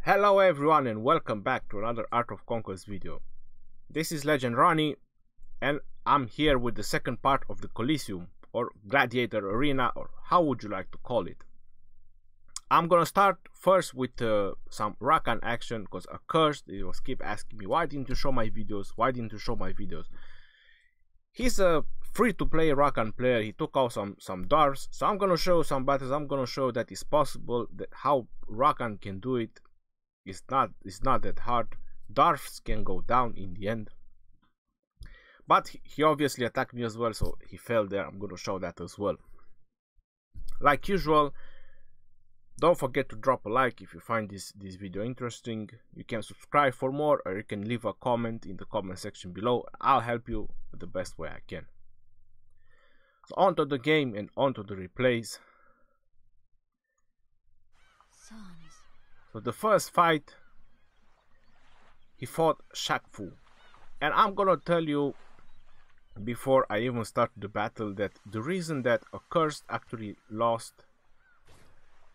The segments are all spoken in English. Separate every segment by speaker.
Speaker 1: Hello everyone and welcome back to another Art of Conquest video. This is Legend Ronnie and I'm here with the second part of the Colosseum or Gladiator Arena, or how would you like to call it. I'm gonna start first with some Rakan action because Accursed was keep asking me, why didn't you show my videos, He's a free-to-play Rakan player. He took out some dwarves, so I'm gonna show some battles. I'm gonna show that it's possible, that how Rakan can do it. It's not that hard. Dwarfs can go down in the end, but he obviously attacked me as well, so he fell there. I'm gonna show that as well. Like usual, don't forget to drop a like if you find this video interesting. You can subscribe for more, or you can leave a comment in the comment section below. I'll help you the best way I can. So onto the game and onto the replays. So the first fight, he fought Shakfu, and I'm gonna tell you before I even start the battle that the reason that Accursed actually lost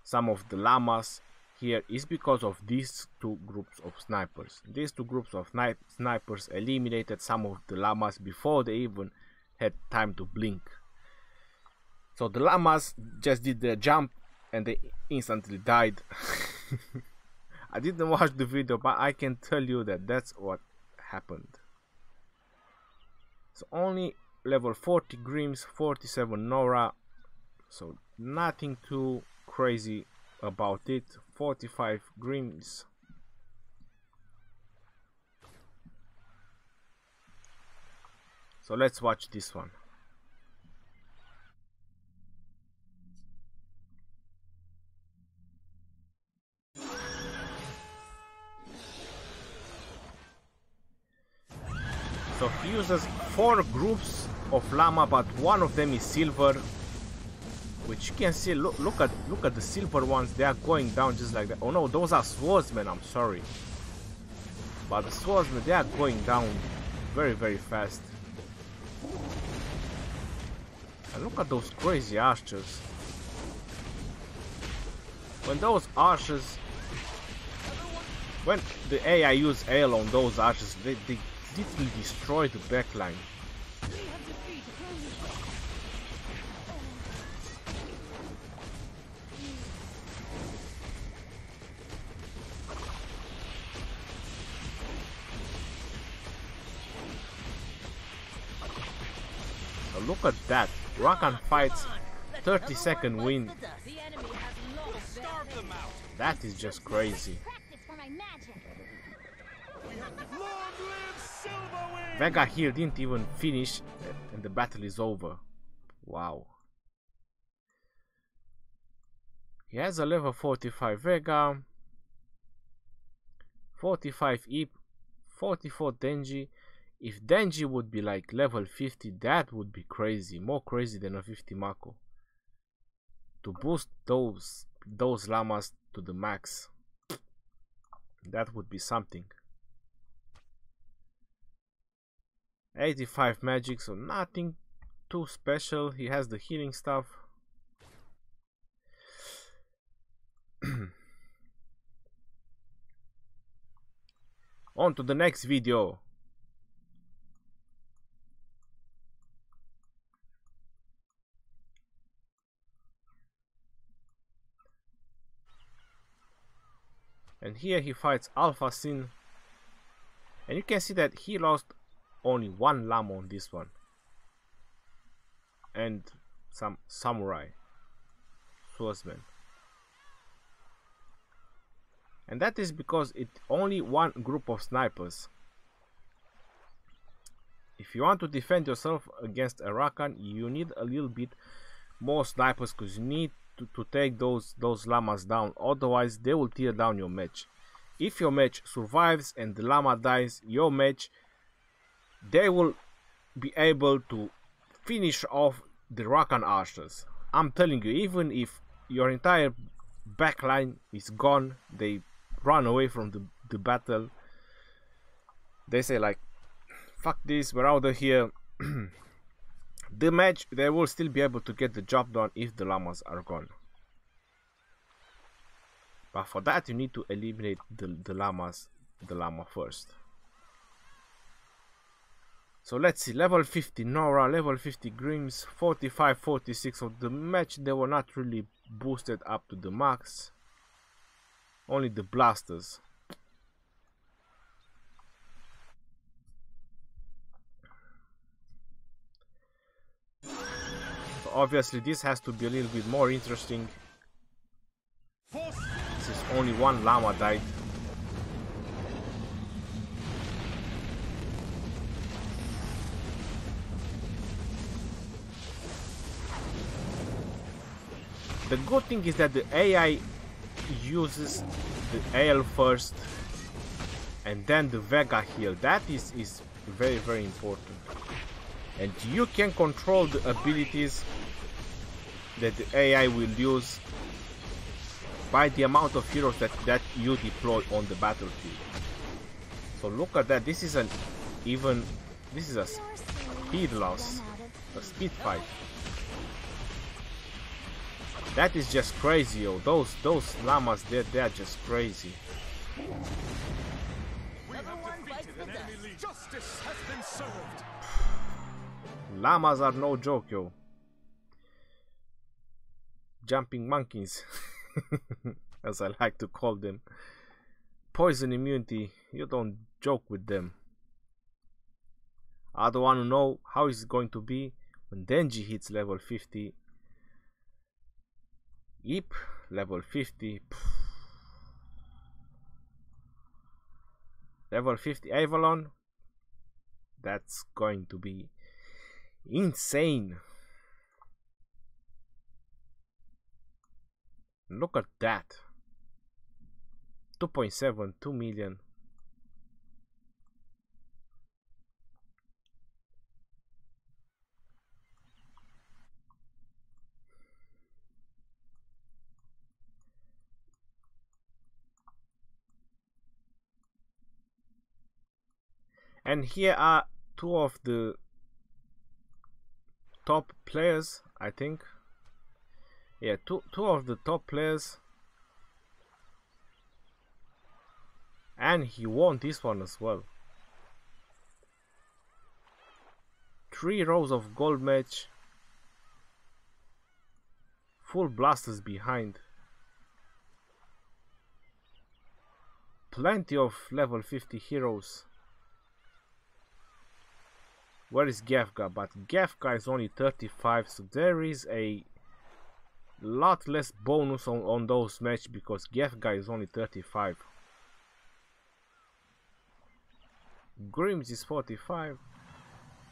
Speaker 1: some of the llamas here is because of these two groups of snipers. These two groups of snipers eliminated some of the llamas before they even had time to blink. So the llamas just did their jump and they instantly died. I didn't watch the video, but I can tell you that that's what happened. So only level 40 Grims, 47 Nora, so nothing too crazy about it. 45 Grims. So let's watch this one. So he uses 4 groups of llama, but one of them is silver, which you can see. Look at the silver ones. They are going down just like that. Oh no, those are swordsmen. I'm sorry, but the swordsmen, they are going down very fast. And look at those crazy archers. When those archers, when the AI use AL on those archers, they literally destroy the backline. So look at that. Rakan fights 30-second win. That is just crazy. Vega here didn't even finish and the battle is over. Wow. He has a level 45 Vega, 45 Ip, 44 Denji. If Denji would be like level 50, that would be crazy. More crazy than a 50 Mako. To boost those llamas to the max, that would be something. 85 magic, so nothing too special. He has the healing stuff. On to the next video. And here he fights Alpha Sin, and you can see that he lost only one llama on this one, and some samurai swordsmen, and that is because it only one group of snipers. If you want to defend yourself against a Rakan, you need a little bit more snipers, because you need to take those llamas down, otherwise they will tear down your match. If your match survives and the llama dies, your match, they will be able to finish off the Rakan archers. I'm telling you, even if your entire backline is gone, they run away from the battle. They say like, fuck this, we're out of here. The match, they will still be able to get the job done if the llamas are gone. But for that you need to eliminate the llama first. So let's see, level 50 Nora, level 50 Grims, 45, 46 of the match. They were not really boosted up to the max. Only the blasters. So obviously this has to be a little bit more interesting. This is only one llama died. The good thing is that the AI uses the AL first and then the Vega heal. That is very, very important. And you can control the abilities that the AI will use by the amount of heroes that you deploy on the battlefield. So look at that. This is a speed loss, a speed fight. That is just crazy, yo. Those llamas, they're just crazy.
Speaker 2: Justice has been served.
Speaker 1: Llamas are no joke, yo. Jumping monkeys, as I like to call them. Poison immunity, you don't joke with them. I don't want to know how it's going to be when Denji hits level 50. Yep, level 50. Level 50 Avalon. That's going to be insane. Look at that. 2.7, 2 million. And here are two of the top players, I think. Yeah, two of the top players. And he won this one as well. 3 rows of gold match. Full blasters behind. Plenty of level 50 heroes. Where is Gefka? But Gefka is only 35, so there is a lot less bonus on those matches because Gefka is only 35. Grims is 45.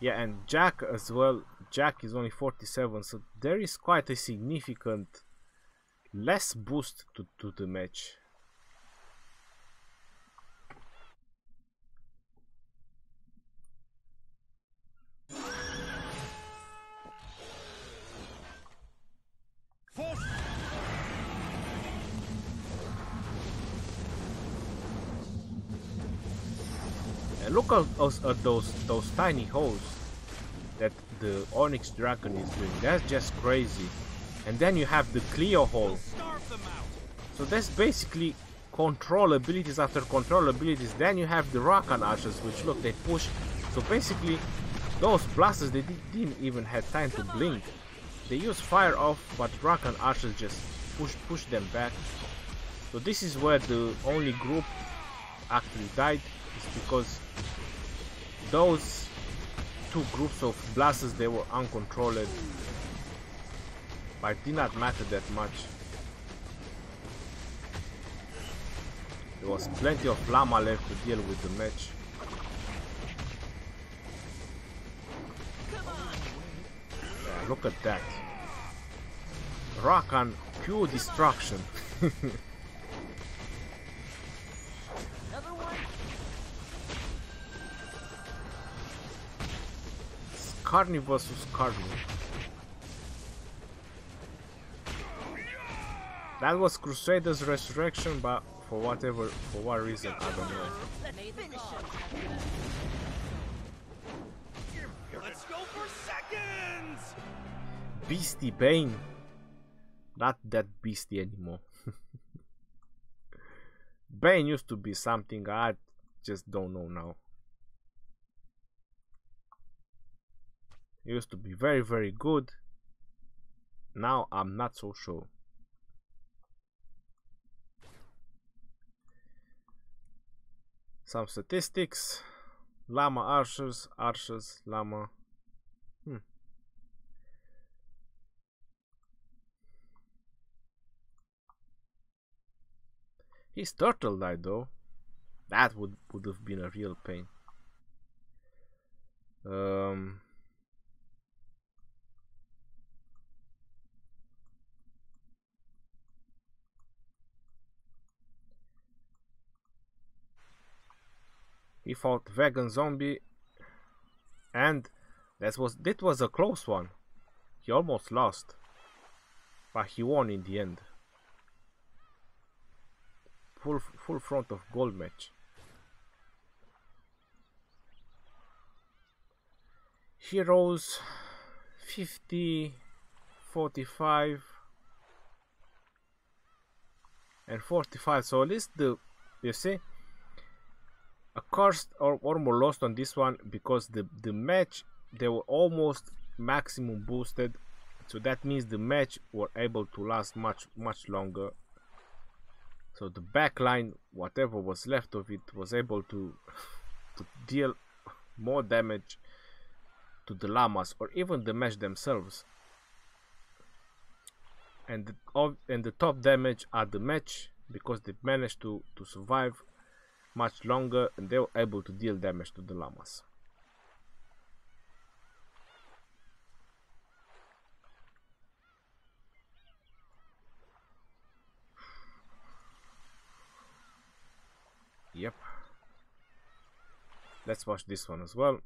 Speaker 1: Yeah, and Jack as well. Jack is only 47, so there is quite a significant less boost to the match. And look at those tiny holes that the Onyx Dragon is doing. That's just crazy. And then you have the Cleo hole. So that's basically control abilities after control abilities. Then you have the Rakan Archers, which look, they push. So basically those blasters, they didn't even have time to blink. They use fire off, but Rakan Archers just push them back. So this is where the only group actually died, is because those two groups of blasters, they were uncontrolled, but it did not matter that much. There was plenty of llama left to deal with the match. Yeah, look at that. Rakan, pure destruction. Carni versus Carni. That was Crusader's Resurrection, but for what reason, I don't know.
Speaker 2: Let's go for seconds.
Speaker 1: Beastie Bane. Not that beastie anymore. Bane used to be something, I just don't know now. He used to be very, very good. Now I'm not so sure. Some statistics. Llama archers, llama. His turtle died though. That would have been a real pain. He fought vegan zombie, and that was a close one. He almost lost, but he won in the end. Full front of gold match. Heroes 50, 45 and 45. So at least you see a cursed or more lost on this one, because the match, they were almost maximum boosted, so that means the match were able to last much longer. So the backline, whatever was left of it, was able to deal more damage to the llamas or even the match themselves. And the top damage are the match, because they managed to survive much longer, and they were able to deal damage to the llamas. Yep. Let's watch this one as well.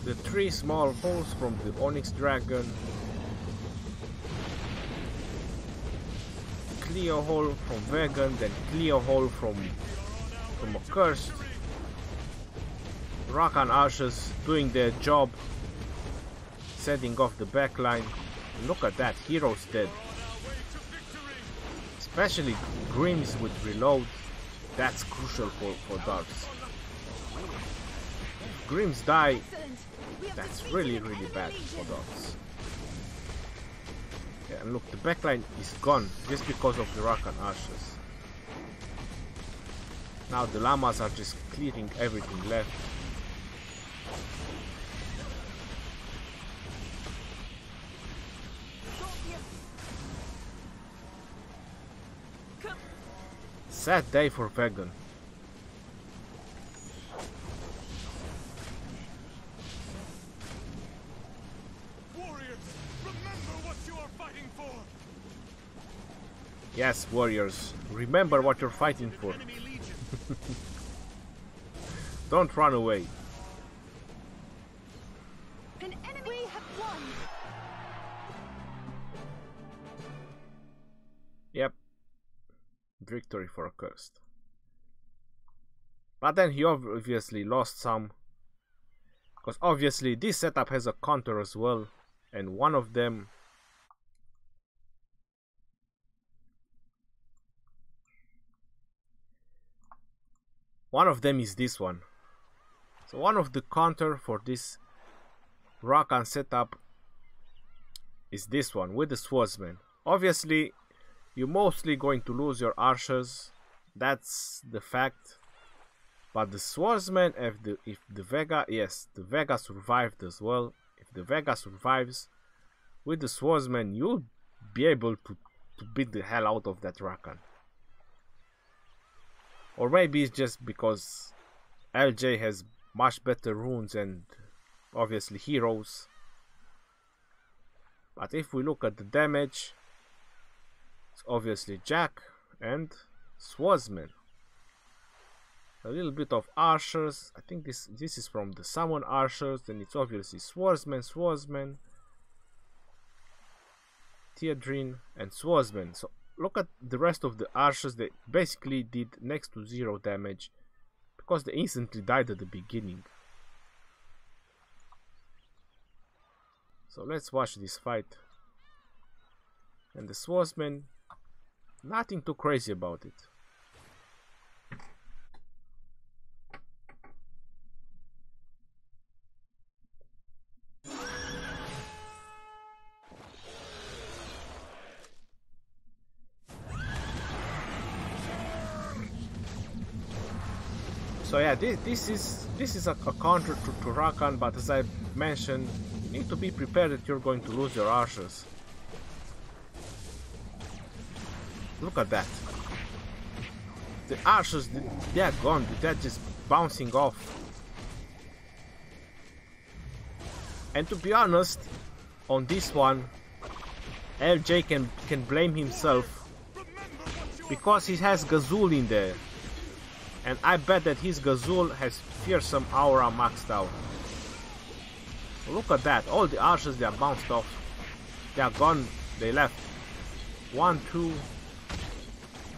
Speaker 1: The 3 small holes from the Onyx Dragon, clear hole from Vegan, then clear hole from a Cursed. Rakan Archers doing their job, setting off the backline. Look at that, heroes dead. Especially Grims with reload, that's crucial for darks. If Grims die, that's really bad for dogs. Yeah, and look, the backline is gone just because of the Rakan Archers. Now the llamas are just clearing everything left. Sad day for Vegan. Yes, warriors, remember what you're fighting for. Don't run away.
Speaker 3: An enemy have won.
Speaker 1: Yep. Victory for a Cursed. But then he obviously lost some, because obviously this setup has a counter as well, and one of them is this one. So one of the counter for this Rakan setup is this one with the swordsman. Obviously you're mostly going to lose your archers, that's the fact, but the swordsman, if the Vega, yes, the Vega survived as well. If the Vega survives with the swordsman, you'll be able to beat the hell out of that Rakan. Or maybe it's just because LJ has much better runes and obviously heroes. But if we look at the damage, it's obviously Jack and Swordsman. A little bit of archers. I think this is from the summon archers, then it's obviously Swordsman, Teodrine and Swordsman. So look at the rest of the archers, they basically did next to 0 damage because they instantly died at the beginning. So let's watch this fight. And the swordsman, nothing too crazy about it. So yeah, this is a counter to Rakan, but as I mentioned, you need to be prepared that you're going to lose your archers. Look at that. The archers, they are gone, they're just bouncing off. And to be honest, on this one, LJ can blame himself because he has Gazul in there. And I bet that his Gazul has fearsome aura maxed out. Look at that, all the archers, they are bounced off. They are gone, they left. 1, 2.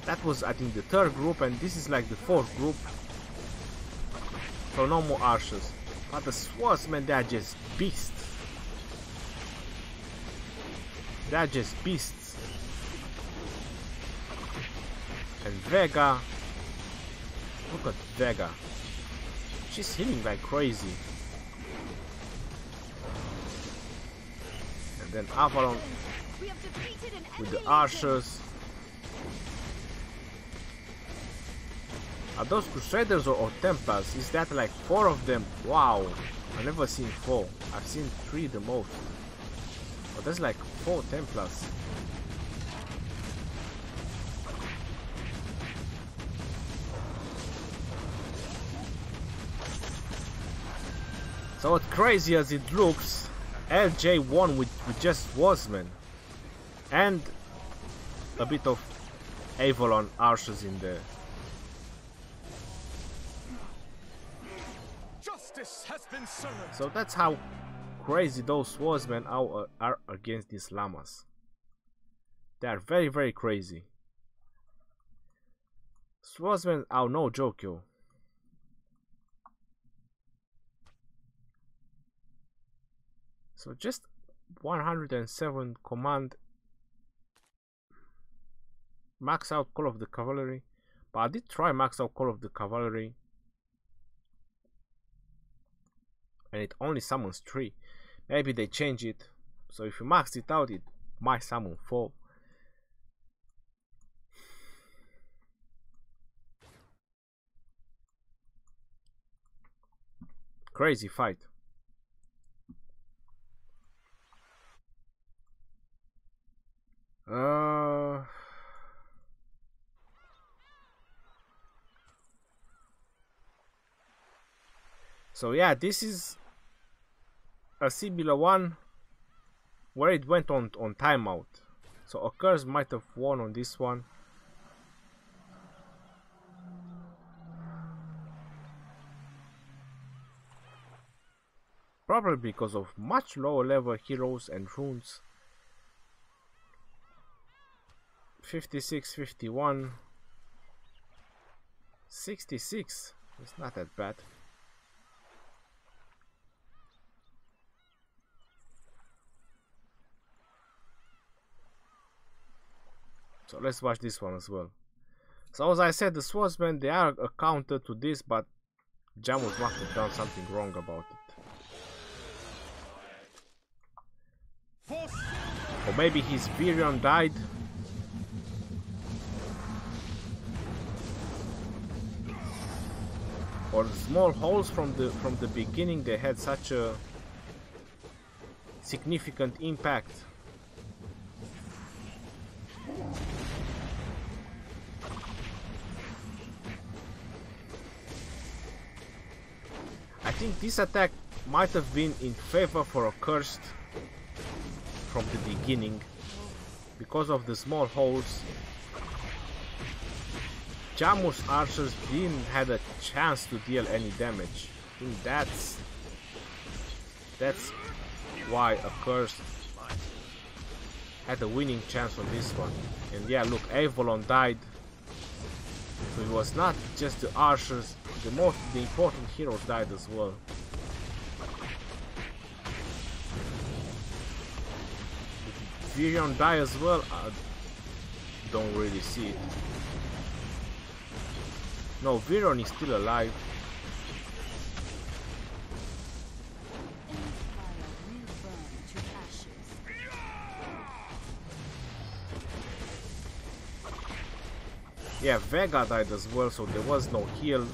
Speaker 1: That was, I think, the third group, and this is like the fourth group. So no more archers. But the swordsmen, they are just beasts. They are just beasts. And Vega. Look at Vega. She's healing like crazy. And then Avalon with the archers. Are those Crusaders or Templars? Is that like 4 of them? Wow, I've never seen 4. I've seen 3 the most. But there's like 4 Templars. So as crazy as it looks, LJ won with just swordsmen. And a bit of Avalon archers in there.
Speaker 2: Has been served.
Speaker 1: So that's how crazy those swordsmen are against these llamas. They are very, very crazy. Swordsmen are no joke, yo. So just 107 command. Max out Call of the Cavalry. But I did try max out Call of the Cavalry. And it only summons 3. Maybe they change it. So if you max it out, it might summon 4. Crazy fight. So yeah, this is a similar one where it went on timeout. So a curse might have won on this one. Probably because of much lower level heroes and runes. 56, 51, 66. It's not that bad. So let's watch this one as well. So as I said, the swordsmen, they are a counter to this, but Jamus must have done something wrong about it. Or maybe his Virion died. Or the small holes from the beginning, they had such a significant impact. I think this attack might have been in favor for a cursed from the beginning because of the small holes. Jamus archers didn't have a chance to deal any damage. I think that's why a cursed had a winning chance on this one. And yeah, look, Avalon died. So it was not just the archers, the important heroes died as well. Did Virion die as well? I don't really see it. No, Virion is still alive. Yeah, Vega died as well, so there was no heal.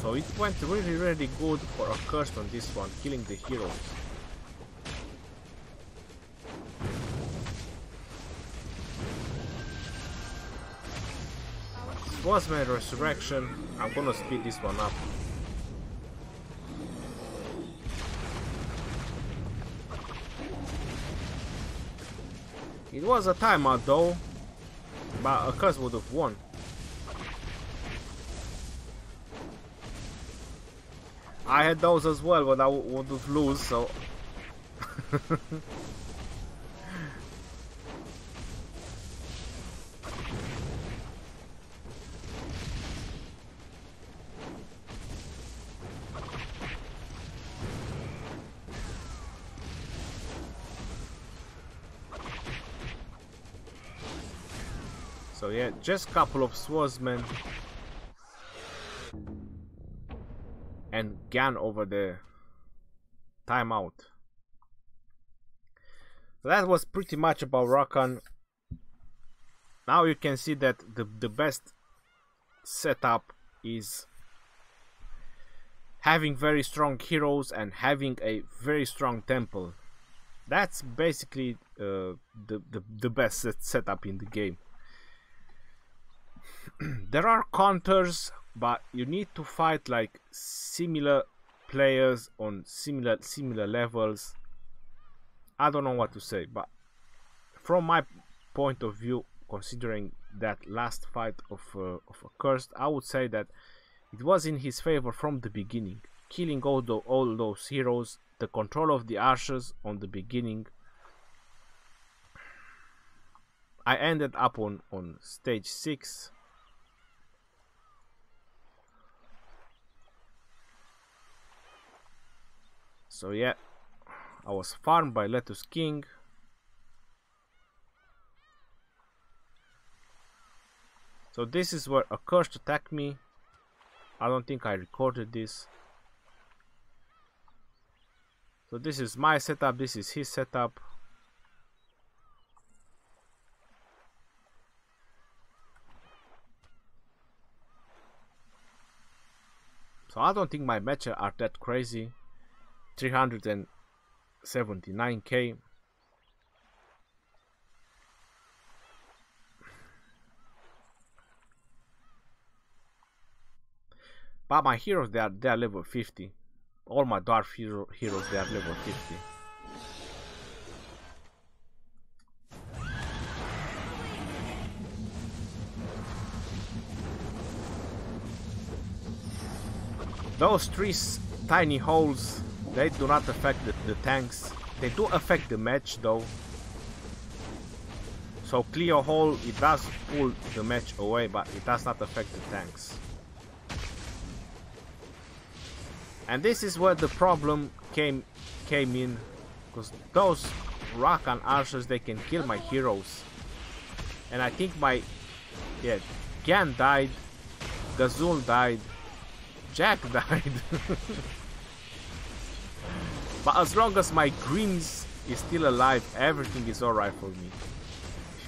Speaker 1: So it went really good for a curse on this one, killing the heroes. Swordsman Resurrection. I'm gonna speed this one up. It was a timeout though, but a curse would have won. I had those as well, but I would have lose, so so yeah, just a couple of swordsmen and Gan over the timeout. So that was pretty much about Rakan. Now you can see that the best setup is having very strong heroes and having a very strong temple. That's basically the best setup in the game. There are counters, but you need to fight like similar players on similar levels. I don't know what to say, but from my point of view, considering that last fight of Accursed, I would say that it was in his favor from the beginning. Killing all those heroes, the control of the archers on the beginning. I ended up on stage 6. So yeah, I was farmed by Letus King. So this is where Accursed attacked me. I don't think I recorded this. So this is my setup, this is his setup. So I don't think my matches are that crazy. 379k. But my heroes, they are level 50. All my dwarf heroes, they are level 50. Those 3 tiny holes, they do not affect the tanks. They do affect the match though. So clear hole, it does pull the match away, but it does not affect the tanks. And this is where the problem came in, because those Rakan archers, they can kill my heroes. And I think Gan died, Gazul died, Jack died. But as long as my Grims is still alive, everything is alright for me.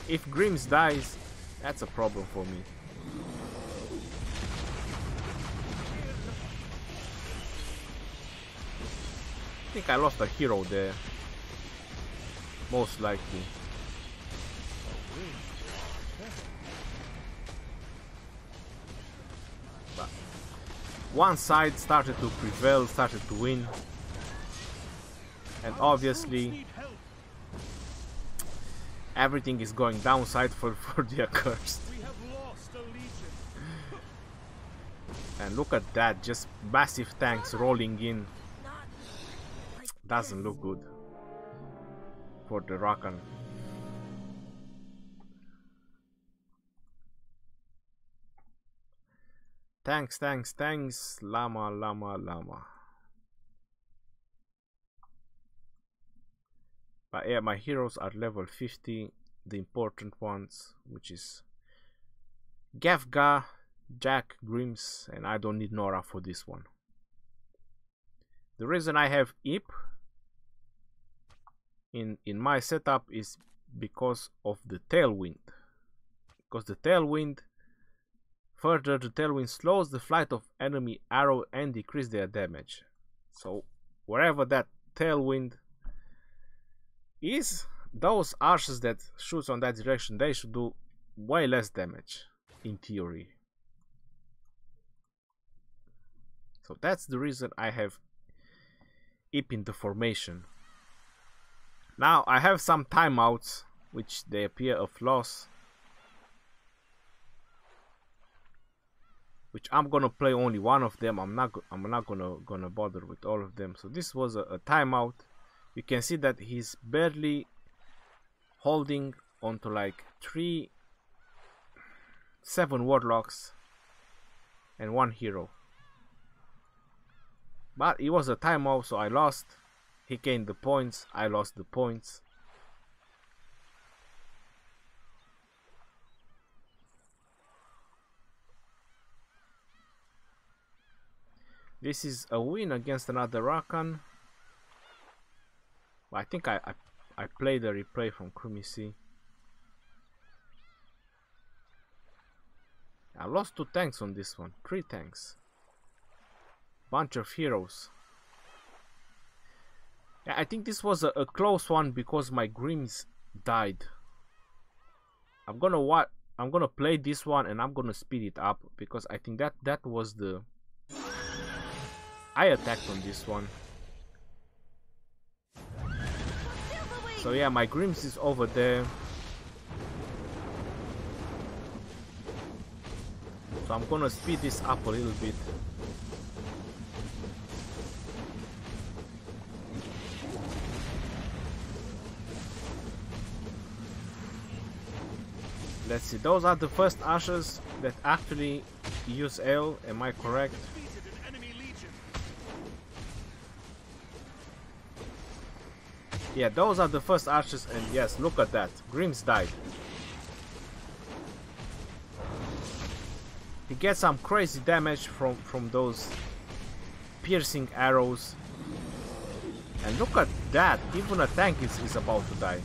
Speaker 1: If Grims dies, that's a problem for me. I think I lost a hero there. Most likely. But one side started to prevail, started to win. And obviously everything is going downside for the Accursed. And look at that, just massive tanks rolling in. Doesn't look good for the Rakan. Thanks, thanks, thanks. Llama, llama, llama. But yeah, my heroes are level 50. The important ones, which is Gafga, Jack, Grims, and I don't need Nora for this one. The reason I have Ip in my setup is because of the tailwind. Because the tailwind, further the tailwind slows the flight of enemy arrow and decrease their damage. So wherever that tailwind is, those archers that shoots on that direction, they should do way less damage in theory. So that's the reason I have Ip in the formation. Now I have some timeouts which they appear a flaws, which I'm gonna play only one of them. I'm not gonna bother with all of them. So this was a timeout. You can see that he's barely holding onto like 7 warlocks and 1 hero. But it was a timeout, so I lost. He gained the points, I lost the points. This is a win against another Rakan. I think I played the replay from Crumisi. I lost 2 tanks on this one, 3 tanks. Bunch of heroes. Yeah, I think this was a close one because my Grims died. I'm gonna play this one and I'm gonna speed it up because I think that was the I attacked on this one. So yeah, my Grims is over there. So I'm gonna speed this up a little bit. Let's see, those are the first archers that actually use L, am I correct? Yeah, those are the first archers, and yes, look at that, Grims died. He gets some crazy damage from those piercing arrows. And look at that, even a tank is about to die.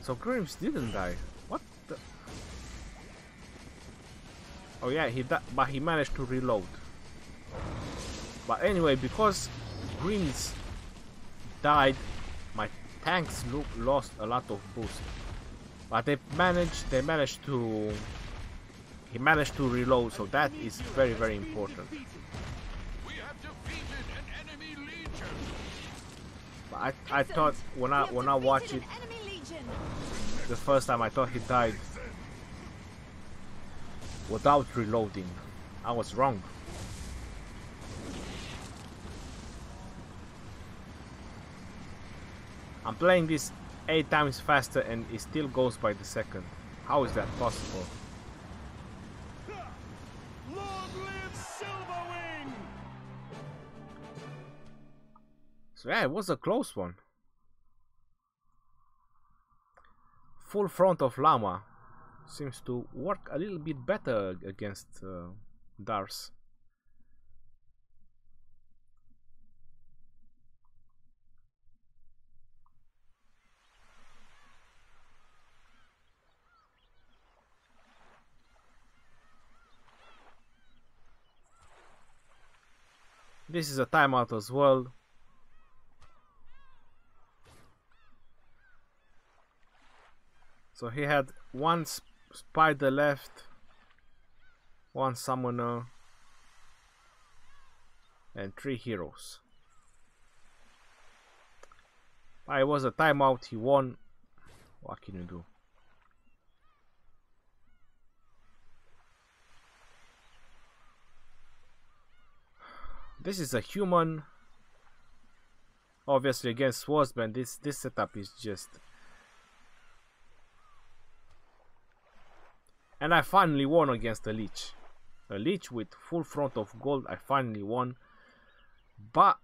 Speaker 1: So Grims didn't die. What the? Oh yeah, but he managed to reload. But anyway, because Grims died, my tanks lost a lot of boost. But he managed to reload, so that is very, very important. But I thought when I watched it the first time, I thought he died without reloading. I was wrong. I'm playing this 8 times faster and it still goes by the second. How is that possible?
Speaker 2: Long live Silverwing!
Speaker 1: So yeah, it was a close one. Full front of Llama seems to work a little bit better against Dars. This is a timeout as well. So he had 1 spider left, 1 summoner, and 3 heroes. But it was a timeout, he won. What can you do? This is a human. Obviously against swordsman, this setup is just... And I finally won against a leech. A leech with full front of gold. I finally won. But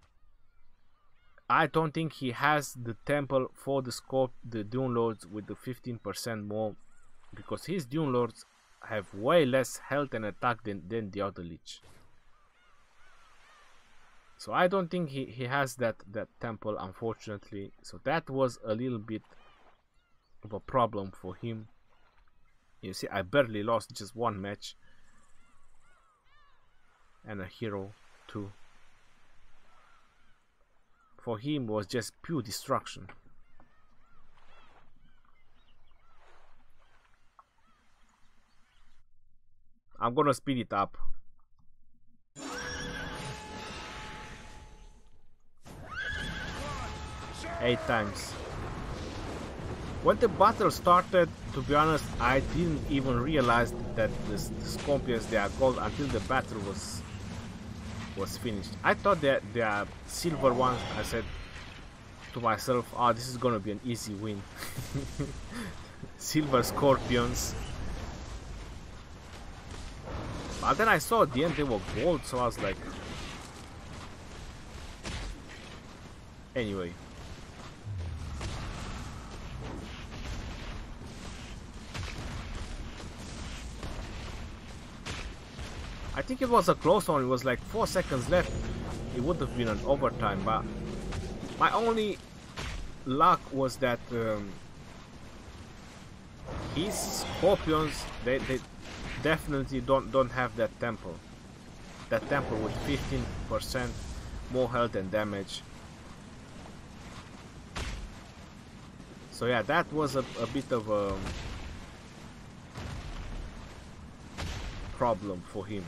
Speaker 1: I don't think he has the temple for the scope, the Dune Lords with the 15% more, because his Dune Lords have way less health and attack than the other leech. So I don't think he has that temple, unfortunately. So that was a little bit of a problem for him. You see, I barely lost, just one match. And a hero too. For him was just pure destruction. I'm gonna speed it up. 8 times. When the battle started, to be honest, I didn't even realize that the Scorpions, they are gold until the battle was finished. I thought that they are silver ones. I said to myself, oh, this is gonna be an easy win. Silver Scorpions. But then I saw at the end they were gold, so I was like... Anyway. I think it was a close one. It was like 4 seconds left. It would have been an overtime, but my only luck was that his Scorpions, they definitely don't have that temple. That temple with 15% more health and damage. So yeah, that was a bit of a problem for him.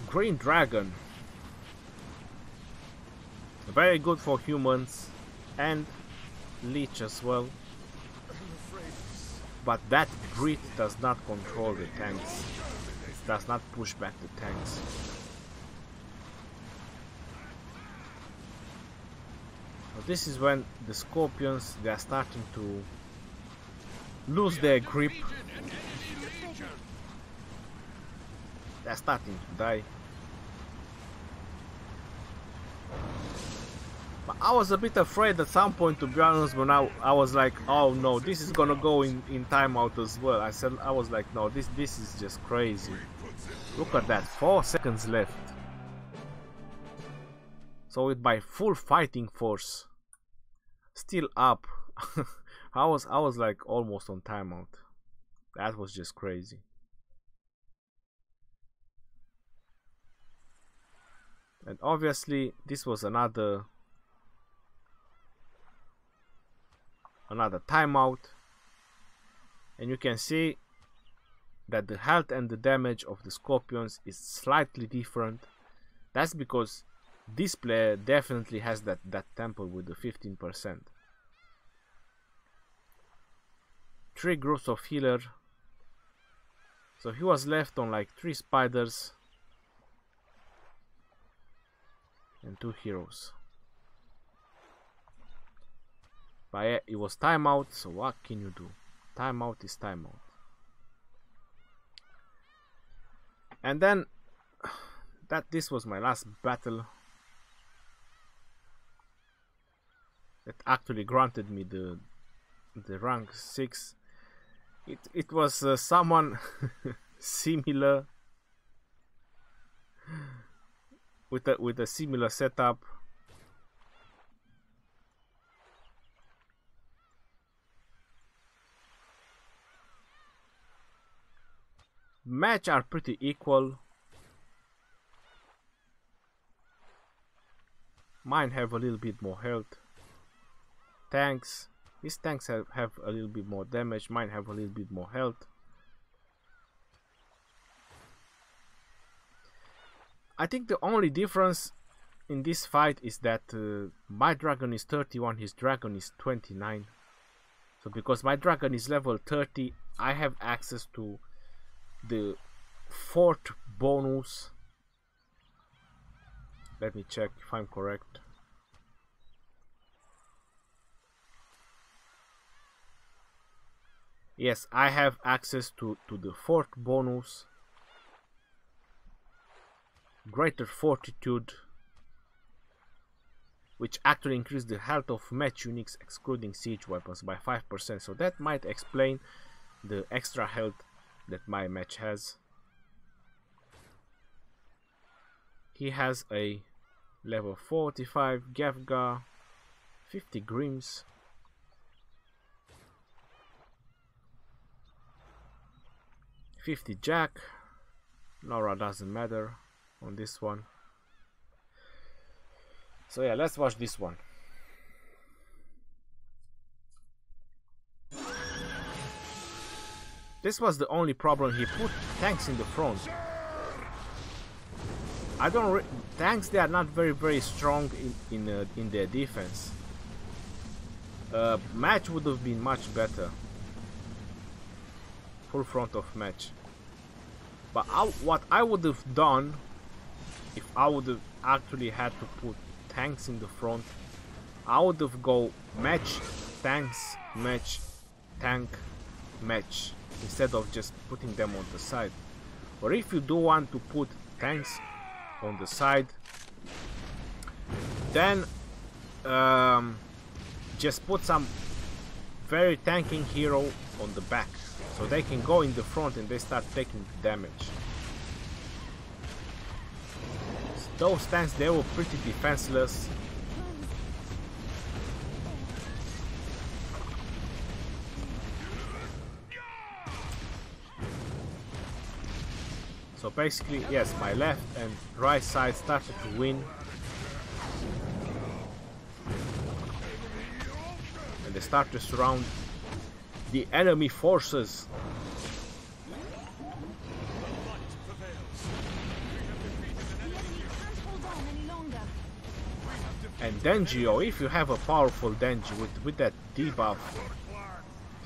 Speaker 1: Green Dragon. Very good for humans and Leech as well. But that grit does not control the tanks. It does not push back the tanks. So this is when the Scorpions, they are starting to lose their grip. They are starting to die. But I was a bit afraid at some point, to be honest, when I was like, oh no, this is gonna go in timeout as well. I was like, no, this is just crazy. Look at that, 4 seconds left. So with my full fighting force still up, I was like almost on timeout. That was just crazy. And obviously this was another timeout, and you can see that the health and the damage of the Scorpions is slightly different. That's because this player definitely has that temple with the 15%. 3 groups of healer, so he was left on like 3 spiders and 2 heroes. But yeah, it was timeout, so what can you do? Timeout is timeout. And then this was my last battle that actually granted me the rank 6. It was someone similar with a similar setup. Match are pretty equal. Mine have a little bit more health. Tanks, his tanks have a little bit more damage. Mine have a little bit more health. I think the only difference in this fight is that my dragon is 31, his dragon is 29. So because my dragon is level 30, I have access to the 4th bonus. Let me check if I'm correct. Yes, I have access to the 4th bonus. Greater Fortitude, which actually increases the health of match units excluding siege weapons by 5%. So that might explain the extra health that my match has. He has a level 45 Gavga, 50 Grims, 50 Jack. Laura doesn't matter on this one. So yeah, let's watch this one. This was the only problem. He put tanks in the front. I don't tanks, they are not very strong in their defense. Match would have been much better. Full front of match. But what I would have done if I would have actually had to put tanks in the front, I would have go match, tanks, match, tank, match, instead of just putting them on the side. Or if you do want to put tanks on the side, then just put some very tanking hero on the back, so they can go in the front and they start taking damage. Those tanks, they were pretty defenseless. So basically, yes, my left and right side started to win. And they start to surround the enemy forces. And Dengio, if you have a powerful Denji with that debuff,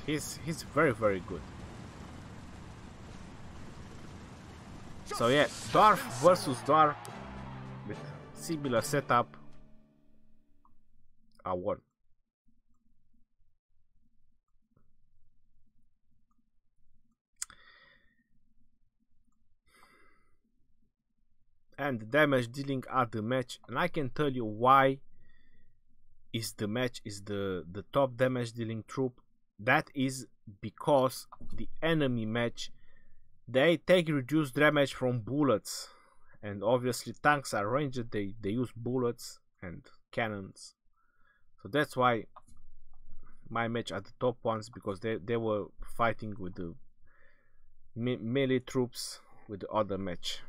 Speaker 1: he's very good. So yeah, Dwarf versus Dwarf with similar setup. I won. And the damage dealing at the match, and I can tell you why is the match is the top damage dealing troop. That is because the enemy match, they take reduced damage from bullets, and obviously tanks are ranged, they use bullets and cannons. So that's why my match are the top ones, because they were fighting with the melee troops with the other match.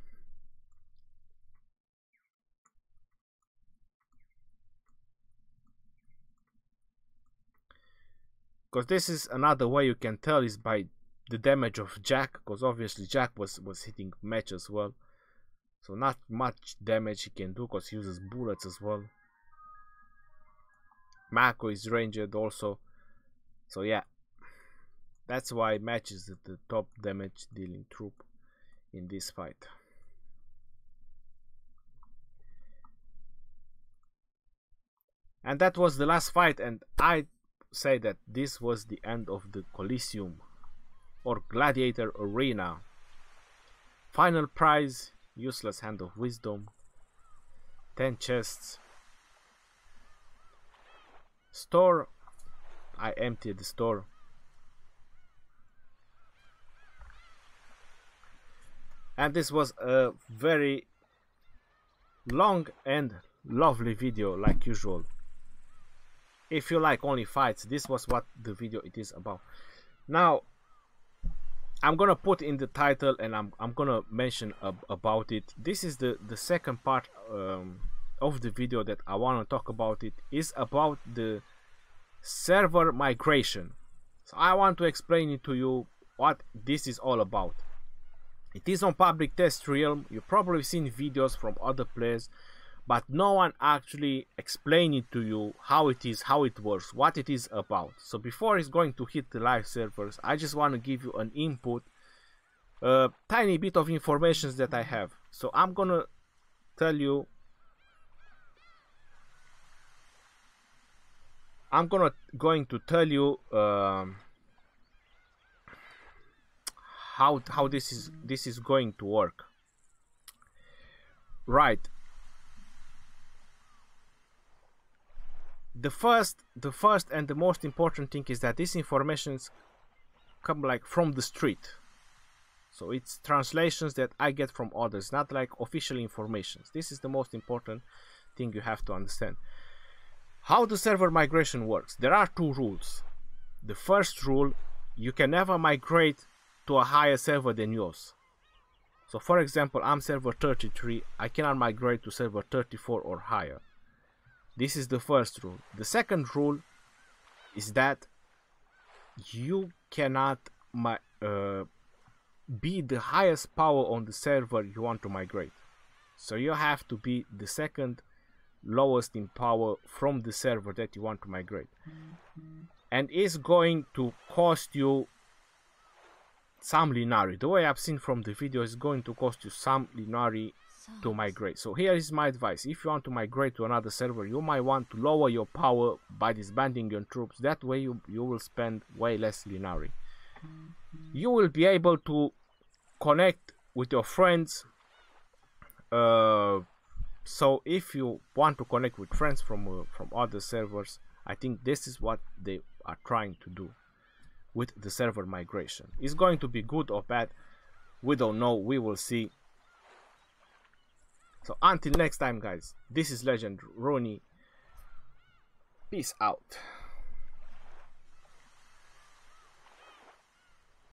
Speaker 1: Because this is another way you can tell is by the damage of Jack, because obviously Jack was hitting match as well. So not much damage he can do because he uses bullets as well. Mako is ranged also. So yeah, that's why match is the top damage dealing troop in this fight. And that was the last fight, and I say that this was the end of the Colosseum or Gladiator Arena. Final prize, useless Hand of Wisdom, 10 chests. Store, I emptied the store. And this was a very long and lovely video like usual. If you like only fights, this was what the video it is about. Now I'm gonna put in the title, and I'm gonna mention about it. This is the second part of the video that I want to talk about. It is about the server migration. So I want to explain it to you what this is all about. It is on public test realm. You've probably seen videos from other players, but no one actually explaining to you how it is, how it works, what it is about. So before it's going to hit the live servers, I just want to give you an input, a tiny bit of information that I have. So I'm gonna tell you, going to tell you how this is going to work. Right. The first and the most important thing is that these informations come like from the street. So it's translations that I get from others, not like official information. This is the most important thing you have to understand. How the server migration works. There are two rules. The first rule, you can never migrate to a higher server than yours. So for example, I'm server 33, I cannot migrate to server 34 or higher. This is the first rule. The second rule is that you cannot be the highest power on the server you want to migrate. So you have to be the second lowest in power from the server that you want to migrate. And it's going to cost you some Linari. The way I've seen from the video, is going to cost you some Linari to migrate. So here is my advice. If you want to migrate to another server, you might want to lower your power by disbanding your troops. That way you will spend way less Linari. You will be able to connect with your friends. So if you want to connect with friends from other servers, I think this is what they are trying to do with the server migration. It's going to be good or bad, we don't know, we will see. So until next time guys, this is Legend Rooney, peace out.